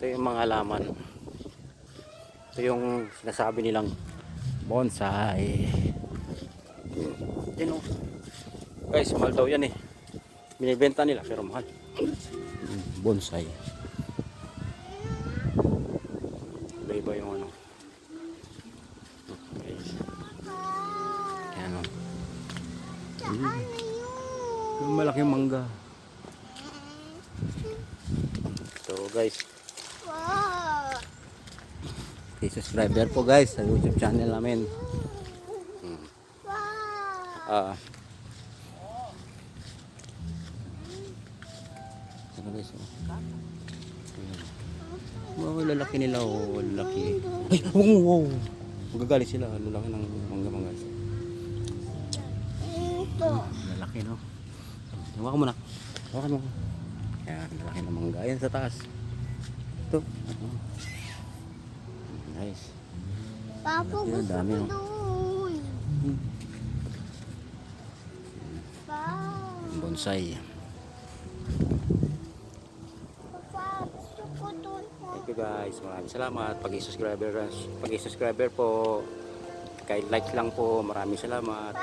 Ito yung mga halaman. Ito yung sinasabi nilang bonsai. Yan o. Guys, mahal daw yan eh. Binibenta nila pero mahal. Bonsai. Iba-iba yung ano. Guys. Yan o. Yung malaking mangga. So guys. Subscriber po guys sa YouTube channel namin. Ano guys? Wow, lalaki nila oh, lalaki. Ay, wow. Magagalit sila, lalaki ng mangga-mangga. Lalaki no. Hawakan mo na. Hawakan mo. Yan, lalaki ng mangga. Ayan sa taas. Ito. Nice. Papa, gusto ko doon. Bonsai. Papa, gusto ko doon. Thank you guys. Maraming salamat. Pag-subscriber po. Kahit like lang po. Maraming salamat.